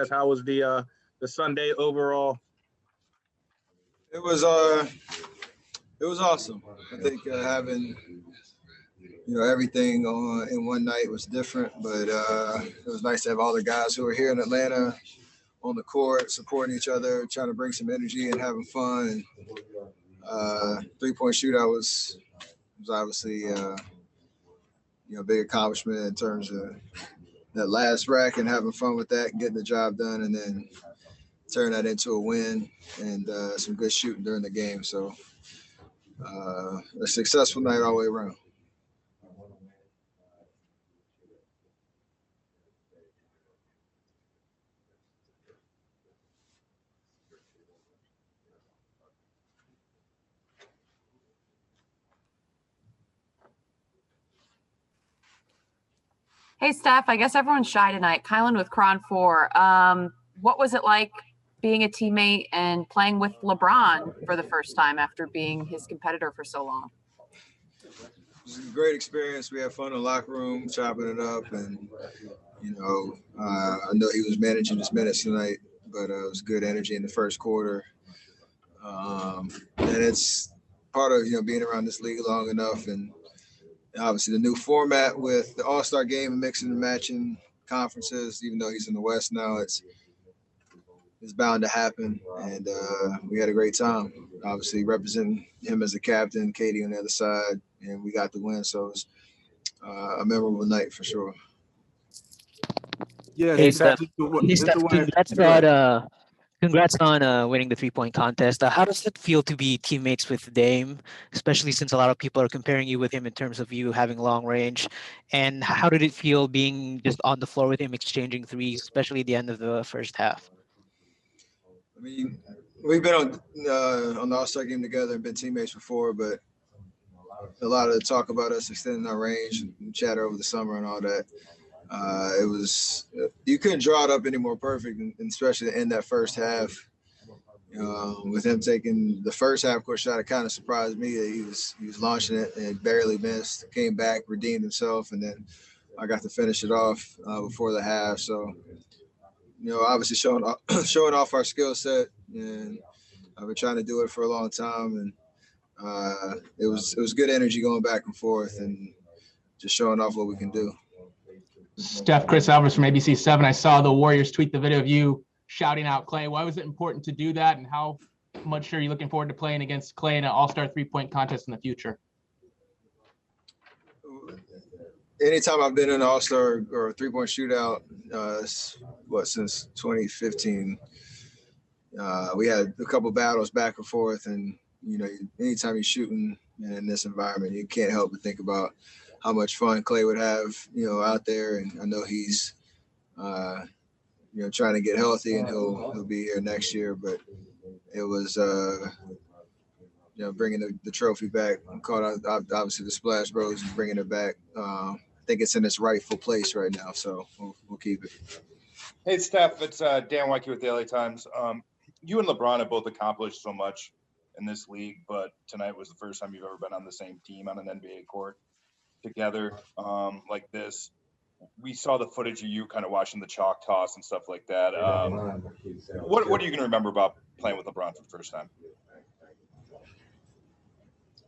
contest. How was the Sunday overall? It was awesome. I think having everything on in one night was different, but it was nice to have all the guys who were here in Atlanta on the court supporting each other, trying to bring some energy and having fun. And 3-point shootout was obviously a big accomplishment in terms of that last rack and having fun with that and getting the job done, and then turn that into a win and some good shooting during the game. So a successful night all the way around. Hey, Steph, I guess everyone's shy tonight. Kylan with Cron 4. What was it like being a teammate and playing with LeBron for the first time after being his competitor for so long? It was a great experience. We had fun in the locker room, chopping it up. And, I know he was managing his minutes tonight, but it was good energy in the first quarter. And it's part of, being around this league long enough, and obviously the new format with the AllStar Game and mixing and matching conferences. Even though he's in the West now, it's bound to happen. And we had a great time, obviously representing him as a captain, Katie on the other side, and we got the win. So it was a memorable night for sure. Yeah, Hey, Steph. Congrats on winning the 3-point contest. How does it feel to be teammates with Dame, especially since a lot of people are comparing you with him in terms of you having long range? And how did it feel being just on the floor with him, exchanging threes, especially at the end of the first half? I mean, we've been on the All-Star Game together and been teammates before, but a lot of the talk about us extending our range and chatter over the summer and all that. It was you couldn't draw it up any more perfect, and especially in that first half. With him taking the first half court shot, it kind of surprised me that he was launching it and barely missed. Came back, redeemed himself, and then I got to finish it off before the half. So, obviously showing off our skill set, and I've been trying to do it for a long time, and it was good energy going back and forth, and just showing off what we can do. Steph, Chris Alvarez from ABC7. I saw the Warriors tweet the video of you shouting out Clay. Why was it important to do that, and how much are you looking forward to playing against Clay in an All-Star 3-point contest in the future? Anytime I've been in an All-Star or a 3-point shootout, since 2015, we had a couple battles back and forth, and anytime you're shooting in this environment, you can't help but think about how much fun Clay would have, out there. And I know he's, trying to get healthy, and he'll be here next year. But it was, bringing the trophy back. Caught out, obviously the Splash Bros, and bringing it back. I think it's in its rightful place right now, so we'll keep it. Hey, Steph, it's Dan Wyke with the LA Times. You and LeBron have both accomplished so much in this league, but tonight was the first time you've ever been on the same team on an NBA court together like this. We saw the footage of you kind of watching the chalk toss and stuff like that. What are you going to remember about playing with LeBron for the first time?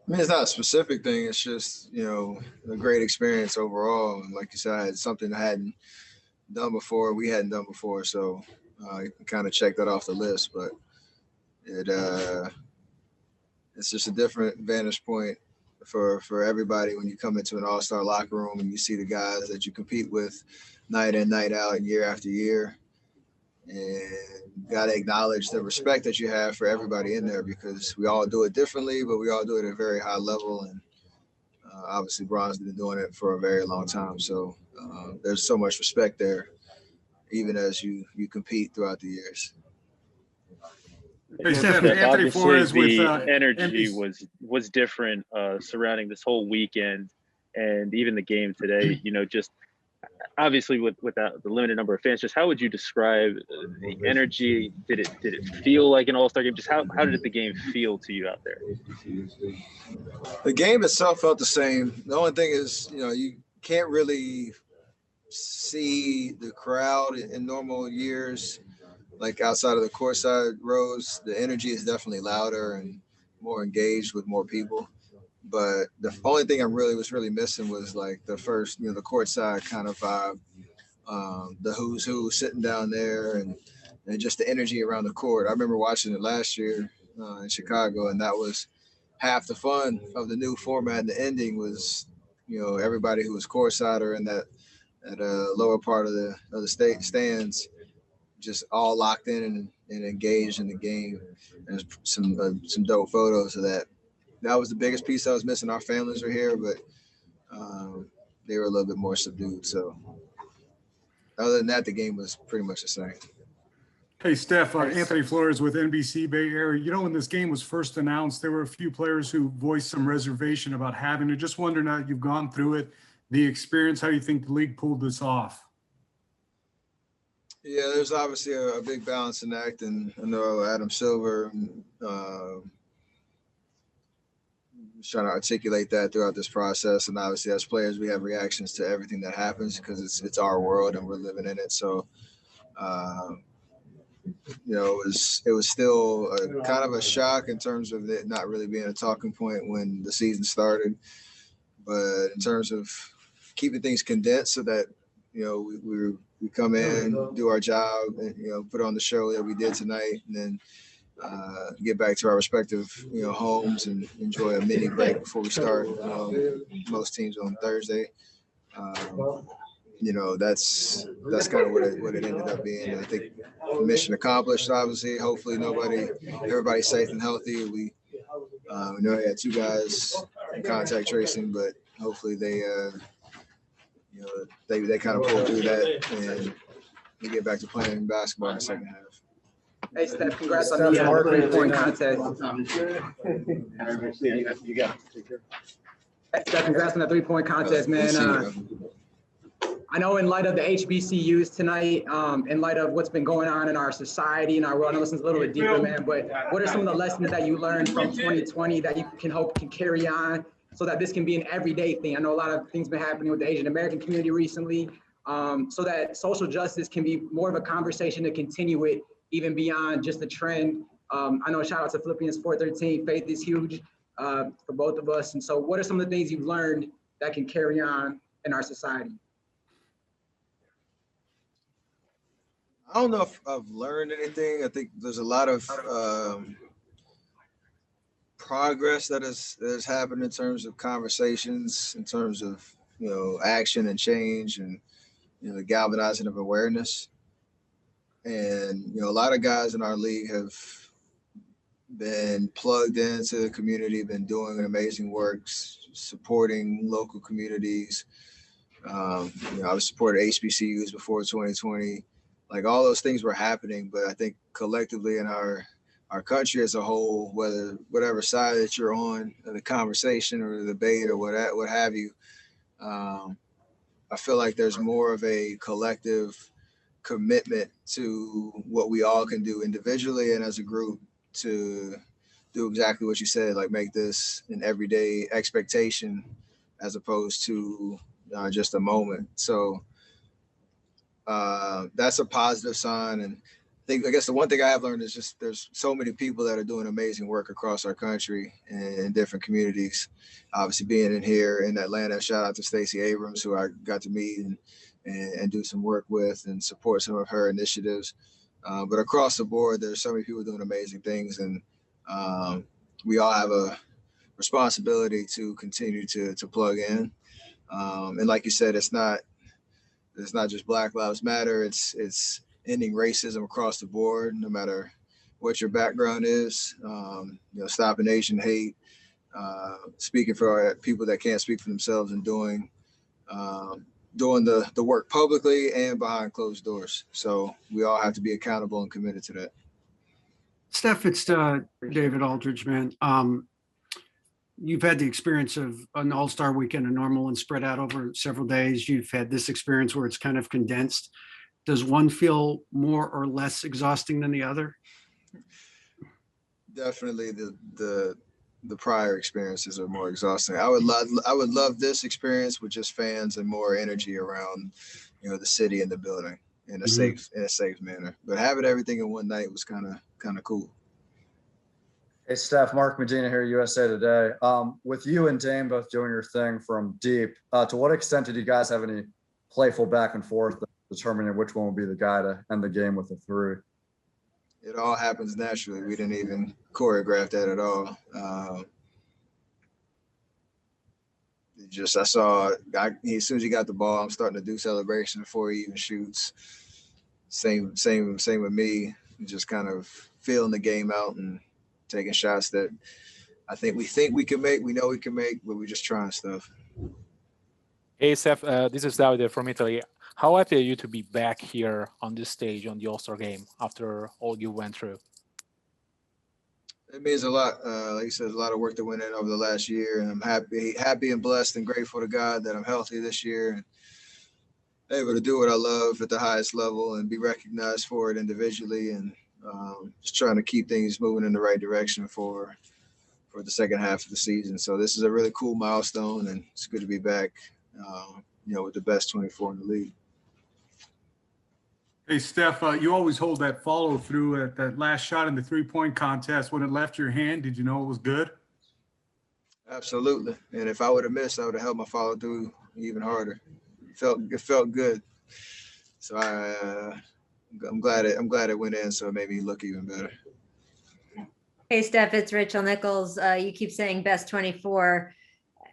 I mean, it's not a specific thing. It's just, a great experience overall. And like you said, it's something I hadn't done before. We hadn't done before. So you can kind of check that off the list. But it's just a different vantage point for everybody when you come into an all-star locker room and you see the guys that you compete with night in, night out, year after year. And got to acknowledge the respect that you have for everybody in there, because we all do it differently, but we all do it at a very high level. And obviously Bron's been doing it for a very long time. So there's so much respect there, even as you compete throughout the years. Hey, Steph, Anthony Flores with energy was different surrounding this whole weekend and even the game today. Just obviously with the limited number of fans, just how would you describe the energy? Did it feel like an all-star game? Just how did the game feel to you out there? The game itself felt the same. The only thing is, you can't really see the crowd in normal years. like outside of the courtside rows, the energy is definitely louder and more engaged with more people. But the only thing I was really missing was like the first, the courtside kind of vibe, the who's who sitting down there and just the energy around the court. I remember watching it last year in Chicago, and that was half the fun of the new format. And the ending was, everybody who was courtside or in that lower part of the state stands, just all locked in and engaged in the game. There's some dope photos of that. That was the biggest piece I was missing. Our families were here, but they were a little bit more subdued. So other than that, the game was pretty much the same. Hey, Steph, Anthony Flores with NBC Bay Area. When this game was first announced, there were a few players who voiced some reservation about having it. Just wondering how you've gone through it, the experience, how do you think the league pulled this off? Yeah, there's obviously a big balancing act, and I know Adam Silver was trying to articulate that throughout this process. And obviously, as players, we have reactions to everything that happens because it's our world and we're living in it. So, it was still kind of a shock in terms of it not really being a talking point when the season started. But in terms of keeping things condensed so that, we come in, do our job, and, put on the show that we did tonight, and then get back to our respective, homes and enjoy a mini break before we start. Most teams on Thursday. That's kind of what it ended up being. I think mission accomplished, obviously. Hopefully everybody's safe and healthy. We know we had 2 guys in contact tracing, but hopefully they kind of pull through that and we get back to playing basketball in the second half. Hey, Steph, congrats on the 3-point contest. Steph, congrats on the 3-point contest, man. I know in light of the HBCUs tonight, in light of what's been going on in our society and our world, I know this is a little bit deeper, man, but what are some of the lessons that you learned from 2020 that you can carry on so that this can be an everyday thing? I know a lot of things been happening with the Asian American community recently, so that social justice can be more of a conversation to continue it even beyond just the trend. I know shout out to Philippians 4:13, faith is huge for both of us. And so what are some of the things you've learned that can carry on in our society? I don't know if I've learned anything. I think there's a lot of progress that has happened in terms of conversations, in terms of action and change, and the galvanizing of awareness. And a lot of guys in our league have been plugged into the community, been doing amazing work, supporting local communities. I was supporting HBCUs before 2020. Like all those things were happening, but I think collectively in our country as a whole, whatever side that you're on, the conversation or the debate or what have you, I feel like there's more of a collective commitment to what we all can do individually and as a group to do exactly what you said, like make this an everyday expectation as opposed to just a moment. So that's a positive sign. And I guess the one thing I have learned is just there's so many people that are doing amazing work across our country and in different communities. Obviously being in here in Atlanta, shout out to Stacey Abrams, who I got to meet and do some work with and support some of her initiatives. But across the board, there's so many people doing amazing things. And we all have a responsibility to continue to plug in. And like you said, it's not just Black Lives Matter. It's ending racism across the board, no matter what your background is. Stopping Asian hate, speaking for people that can't speak for themselves, and doing the work publicly and behind closed doors. So we all have to be accountable and committed to that. Steph, it's David Aldridge, man. You've had the experience of an all-star weekend, a normal and spread out over several days. You've had this experience where it's kind of condensed. Does one feel more or less exhausting than the other? Definitely the prior experiences are more exhausting. I would love this experience with just fans and more energy around, the city and the building. in a safe manner. But having everything in one night was kind of cool. Hey, Steph, Mark Medina here, USA Today. With you and Dame both doing your thing from deep, to what extent did you guys have any playful back and forth determining which one would be the guy to end the game with a three? It all happens naturally. We didn't even choreograph that at all. I saw as soon as he got the ball, I'm starting to do celebration before he even shoots. Same with me. Just kind of feeling the game out and taking shots that we think we can make, we know we can make, but we're just trying stuff. Hey, Steph, this is Davide from Italy. How happy are you to be back here on this stage on the All-Star Game after all you went through? It means a lot. Like you said, there's a lot of work that went in over the last year, and I'm happy and blessed and grateful to God that I'm healthy this year and able to do what I love at the highest level and be recognized for it individually, and just trying to keep things moving in the right direction for the second half of the season. So this is a really cool milestone, and it's good to be back, with the best 24 in the league. Hey, Steph, you always hold that follow through at that last shot in the 3-point contest. When it left your hand, did you know it was good? Absolutely. And if I would have missed, I would have held my follow through even harder. It felt good. So I'm glad it went in. So it made me look even better. Hey, Steph, it's Rachel Nichols. You keep saying best 24.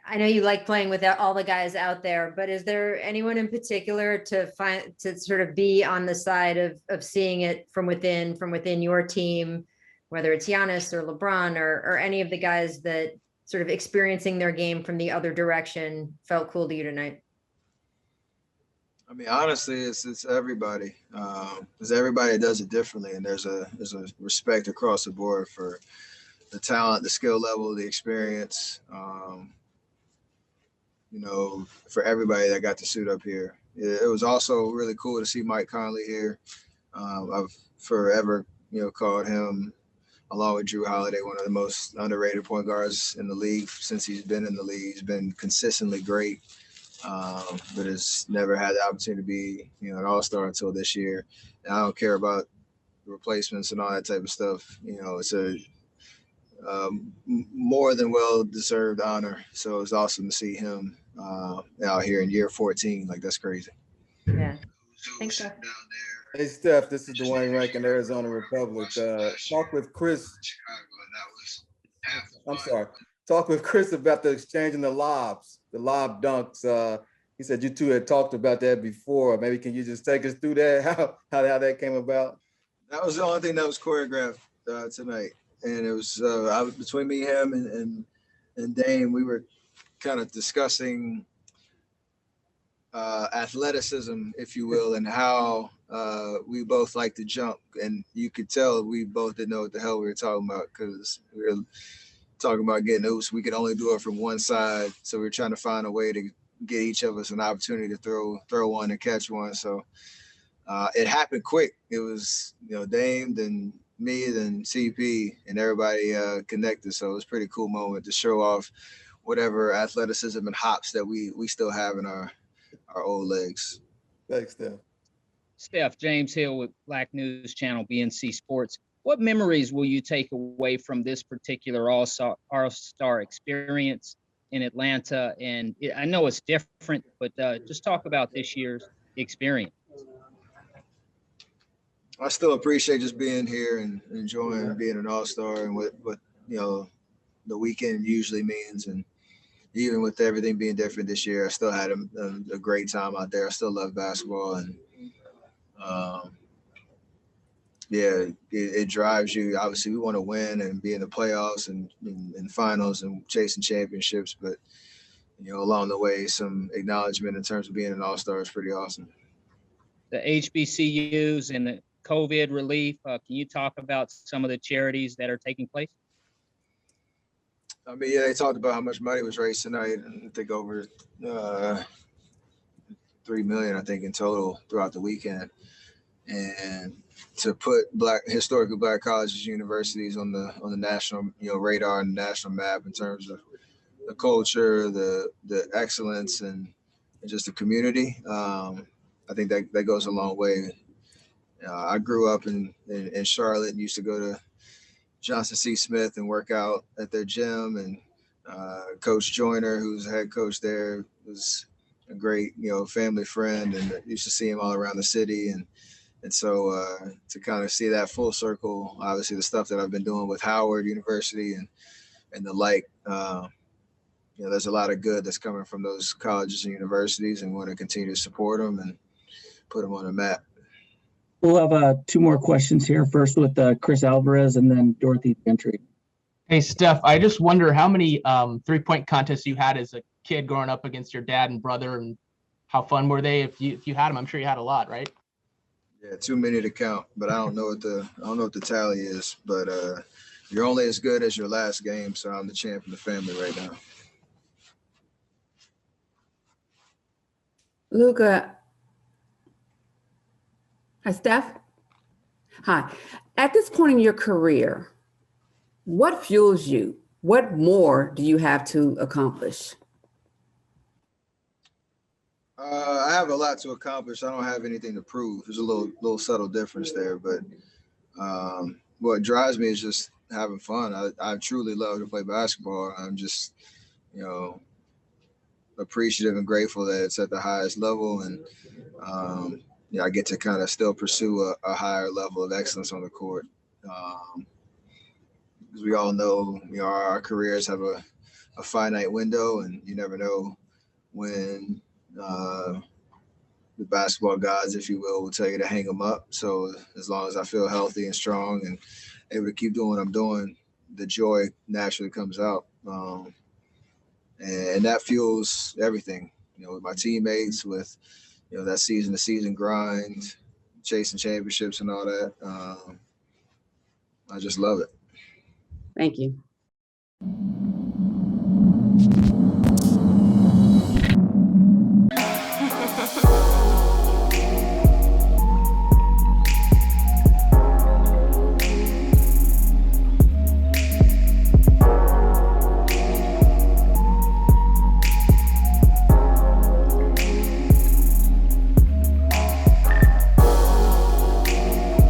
I know you like playing with all the guys out there, but is there anyone in particular to sort of be on the side of seeing it from within your team, whether it's Giannis or LeBron or any of the guys that sort of experiencing their game from the other direction felt cool to you tonight? I mean, honestly, it's everybody. Because everybody does it differently, and there's a respect across the board for the talent, the skill level, the experience. For everybody that got to suit up here. It was also really cool to see Mike Conley here. I've forever, called him, along with Drew Holiday, one of the most underrated point guards in the league since he's been in the league. He's been consistently great, but has never had the opportunity to be, an all-star until this year. And I don't care about replacements and all that type of stuff. It's a more than well-deserved honor. So it's awesome to see him out here in year 14. Like, that's crazy. Yeah. Thanks, Steph. Hey, Steph, this is Dwayne Rankin, Arizona Republic. Talk with Chris. Talk with Chris about the exchange and the lob dunks. He said you two had talked about that before. Maybe can you just take us through that, how that came about? That was the only thing that was choreographed tonight. And it was between me, him, and Dame. We were kind of discussing athleticism, if you will, and how we both like to jump. And you could tell we both didn't know what the hell we were talking about, because we were talking about getting oops. We could only do it from one side. So we were trying to find a way to get each of us an opportunity to throw one and catch one. So it happened quick. It was, Dame, then me, then CP, and everybody connected. So it was a pretty cool moment to show off whatever athleticism and hops that we still have in our old legs. Thanks, Steph. Steph, James Hill with Black News Channel, BNC Sports. What memories will you take away from this particular All-Star experience in Atlanta? And I know it's different, but just talk about this year's experience. I still appreciate just being here and enjoying being an all-star and what the weekend usually means. And even with everything being different this year, I still had a great time out there. I still love basketball, and it drives you. Obviously, we want to win and be in the playoffs and finals and chasing championships. But along the way, some acknowledgement in terms of being an all-star is pretty awesome. The HBCUs and the COVID relief. Can you talk about some of the charities that are taking place? I mean, they talked about how much money was raised tonight, and I think over $3 million, I think, in total throughout the weekend. And to put historically black colleges, universities on the national radar and national map in terms of the culture, the excellence, and just the community. I think that goes a long way I grew up in Charlotte and used to go to Johnson C. Smith and work out at their gym. And Coach Joyner, who's the head coach there, was a great, family friend, and used to see him all around the city. And so to kind of see that full circle, obviously the stuff that I've been doing with Howard University and the like, there's a lot of good that's coming from those colleges and universities, and want to continue to support them and put them on the map. We'll have 2 more questions here. First with Chris Alvarez and then Dorothy Gentry. Hey, Steph, I just wonder how many 3-point contests you had as a kid growing up against your dad and brother, and how fun were they? If you had them, I'm sure you had a lot, right? Yeah, too many to count, but I don't know what the tally is. But you're only as good as your last game, so I'm the champ in the family right now. Luka. Hi, Steph. Hi. At this point in your career, what fuels you? What more do you have to accomplish? I have a lot to accomplish. I don't have anything to prove. There's a little subtle difference there, but what drives me is just having fun. I truly love to play basketball. I'm just, appreciative and grateful that it's at the highest level, and I get to kind of still pursue a higher level of excellence on the court. Because we all know, our careers have a finite window, and you never know when the basketball gods, if you will tell you to hang them up. So as long as I feel healthy and strong and able to keep doing what I'm doing, the joy naturally comes out. And that fuels everything, with my teammates, with, that season to season grind, chasing championships and all that. I just love it. Thank you.